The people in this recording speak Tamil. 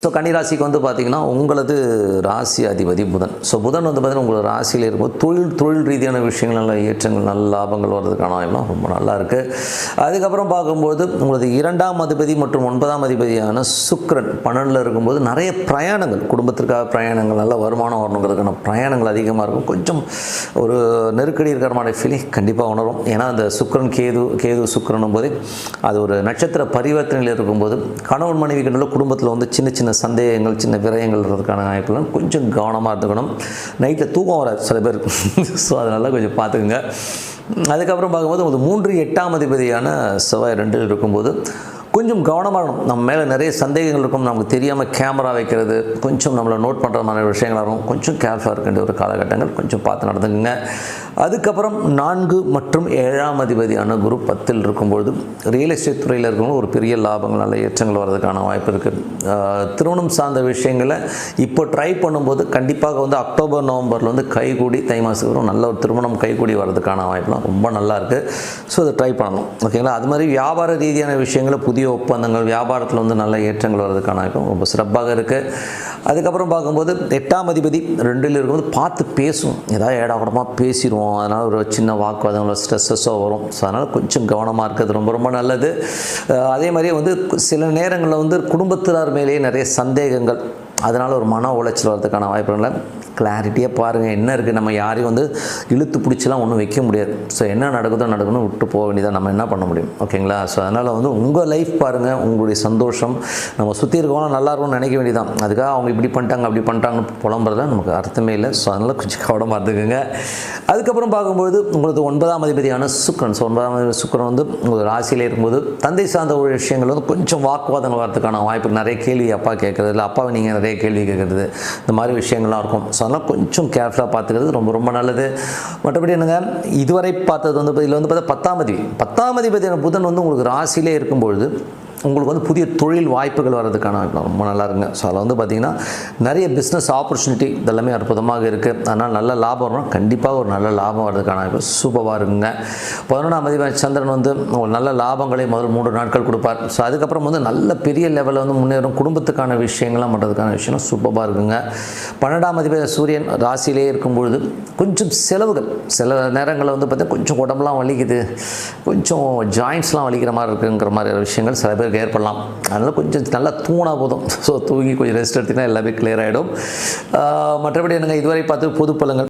ஸோ கன்னிராசிக்கு வந்து பார்த்திங்கன்னா உங்களது ராசி அதிபதி புதன். ஸோ புதன் வந்து பார்த்திங்கன்னா உங்களோட ராசியில் இருக்கும்போது தொழில் ரீதியான விஷயங்கள் நல்ல ஏற்றங்கள் நல்ல லாபங்கள் வர்றதுக்கான வாய்ப்புலாம் ரொம்ப நல்லா இருக்குது. அதுக்கப்புறம் பார்க்கும்போது உங்களது 2ஆம் அதிபதி மற்றும் 9ஆம் அதிபதியான சுக்கிரன் 12ல் இருக்கும்போது நிறைய பிரயாணங்கள், குடும்பத்திற்காக பிரயாணங்கள், நல்ல வருமானம் வரணுங்கிறதுக்கான பிரயாணங்கள் அதிகமாக இருக்கும். கொஞ்சம் ஒரு நெருக்கடி இருக்கிற மாதிரி ஃபீலிங் கண்டிப்பாக உணரும். ஏன்னா அந்த சுக்கிரன் கேது சுக்கிரனும் போது அது ஒரு நட்சத்திர பரிவர்த்தனையில் இருக்கும்போது கணவன் மனைவிக்கு நல்ல குடும்பத்தில் வந்து சின்ன சின்ன சந்தேகங்கள், சின்ன விரயங்கள்ன்றதுக்கான வாய்ப்புலாம் கொஞ்சம் கவனமாக இருந்துக்கணும். நைட்டில் தூக்கம் வராது சில பேர். ஸோ அதனால் கொஞ்சம் பார்த்துக்குங்க. அதுக்கப்புறம் பார்க்கும்போது ஒரு 3 8ஆம் அதிபதியான செவ்வாய் 2ல் இருக்கும்போது கொஞ்சம் கவனமாக இருக்கணும். நம்ம மேலே நிறைய சந்தேகங்கள் இருக்கும், நமக்கு தெரியாமல் கேமரா வைக்கிறது, கொஞ்சம் நம்மளை நோட் பண்ணுற மாதிரி விஷயங்களாக இருக்கும். கொஞ்சம் கேர்ஃபுல்லாக இருக்க வேண்டிய ஒரு காலகட்டங்கள், கொஞ்சம் பார்த்து நடந்துக்குங்க. அதுக்கப்புறம் 4 மற்றும் 7ஆம் அதிபதியான குரு 10ல் இருக்கும்பொழுது ரியல் எஸ்டேட் துறையில் இருக்கவங்க ஒரு பெரிய லாபங்கள், நல்ல ஏற்றங்கள் வர்றதுக்கான வாய்ப்பு இருக்குது. திருமணம் சார்ந்த விஷயங்களை இப்போ ட்ரை பண்ணும்போது கண்டிப்பாக வந்து அக்டோபர் நவம்பரில் வந்து கைகூடி தை மாதத்துக்கு நல்ல ஒரு திருமணம் கைகூடி வர்றதுக்கான வாய்ப்புலாம் ரொம்ப நல்லா இருக்குது. ஸோ அதை ட்ரை பண்ணணும். ஓகேங்களா? அது மாதிரி வியாபார ரீதியான விஷயங்களை, புதிய ஒப்பந்தங்கள், வியாபாரத்தில் வந்து நல்ல ஏற்றங்கள் வர்றதுக்கான வாய்ப்பு ரொம்ப சிறப்பாக இருக்குது. அதுக்கப்புறம் பார்க்கும்போது 8ஆம் அதிபதி 2ல் இருக்கும்போது பார்த்து பேசும், ஏதாவது ஏடாகூடமாக பேசிடுவோம். அதனால் ஒரு சின்ன வாக்குவாதங்களோ ஸ்ட்ரெஸ்ஸஸோ வரும். ஸோ அதனால் கொஞ்சம் கவனமாக இருக்கிறது ரொம்ப ரொம்ப நல்லது. அதே மாதிரியே வந்து சில நேரங்களில் வந்து குடும்பத்தினர் மேலேயே நிறைய சந்தேகங்கள், அதனால் ஒரு மன உளைச்சல் வரதுக்கான வாய்ப்புகளை கிளாரிட்டியாக பாருங்கள். என்ன இருக்குது, நம்ம யாரையும் வந்து இழுத்து பிடிச்சலாம் ஒன்றும் வைக்க முடியாது. ஸோ என்ன நடக்கணும் விட்டு போக வேண்டியதாக, நம்ம என்ன பண்ண முடியும்? ஓகேங்களா? ஸோ அதனால் வந்து உங்கள் லைஃப் பாருங்கள், உங்களுடைய சந்தோஷம், நம்ம சுற்றி இருக்கவங்க நல்லா இருக்கும்னு நினைக்க வேண்டியதான். அதுக்காக அவங்க இப்படி பண்ணிட்டாங்க அப்படி பண்ணிட்டாங்கன்னு புலம்புறதுல நமக்கு அர்த்தமே இல்லை. ஸோ அதனால் கொஞ்சம் கவனமாக இருந்துக்குங்க. அதுக்கப்புறம் பார்க்கும்போது உங்களுக்கு 9ஆம் அதிபதியான சுக்கிரன். ஸோ 9ஆம் அதிபதி சுக்கிரன் வந்து உங்கள் ராசியில் இருக்கும்போது தந்தை சார்ந்த ஒரு விஷயங்கள் வந்து கொஞ்சம் வாக்குவாதங்கள் வரதுக்கான வாய்ப்பு, நிறைய கேள்வி அப்பா கேட்குறது, இல்லை அப்பாவை நீங்கள் நிறைய கேள்வி கேட்குறது, இந்த மாதிரி விஷயங்கள்லாம் இருக்கும். ஸோ அதனால் கொஞ்சம் கேர்ஃபுல்லாக பார்த்துக்கிறது ரொம்ப ரொம்ப நல்லது. மற்றபடி என்னங்க, இதுவரை பார்த்தது வந்து இதில் வந்து பார்த்தா 10ஆம் அதிபதியான புதன் வந்து உங்களுக்கு ராசியிலே இருக்கும்பொழுது உங்களுக்கு வந்து புதிய தொழில் வாய்ப்புகள் வர்றதுக்கான ரொம்ப நல்லா இருக்குங்க. ஸோ அதில் வந்து பார்த்திங்கன்னா நிறைய பிஸ்னஸ் ஆப்பர்ச்சுனிட்டி இதெல்லாமே அற்புதமாக இருக்குது. அதனால் நல்ல லாபம் வரணும், கண்டிப்பாக ஒரு நல்ல லாபம் வர்றதுக்கான வாய்ப்பு சூப்பராக இருக்குங்க. 11ஆம் அதிபதி சந்திரன் வந்து நல்ல லாபங்களை முதல் 3 நாட்கள் கொடுப்பார். ஸோ அதுக்கப்புறம் வந்து நல்ல பெரிய லெவலில் வந்து முன்னேறும், குடும்பத்துக்கான விஷயங்கள்லாம் பண்ணுறதுக்கான விஷயம் சூப்பராக இருக்குங்க. 12ஆம் அதிபதி சூரியன் ராசியிலே இருக்கும்பொழுது கொஞ்சம் செலவுகள், சில நேரங்களில் வந்து பார்த்திங்கன்னா கொஞ்சம் உடம்புலாம் வலிக்குது, கொஞ்சம் ஜாயின்ட்ஸ்லாம் வலிக்கிற மாதிரி இருக்குங்கிற மாதிரி விஷயங்கள் சில பேர் ஏற்படலாம். அதனால் கொஞ்சம் நல்லா தூங்கினா போதும். ஸோ தூங்கி கொஞ்சம் ரெஸ்ட் எடுத்திங்கன்னா எல்லாமே கிளியர் ஆகிடும். மற்றபடி என்னங்க, இதுவரை பார்த்து பொது பலன்கள்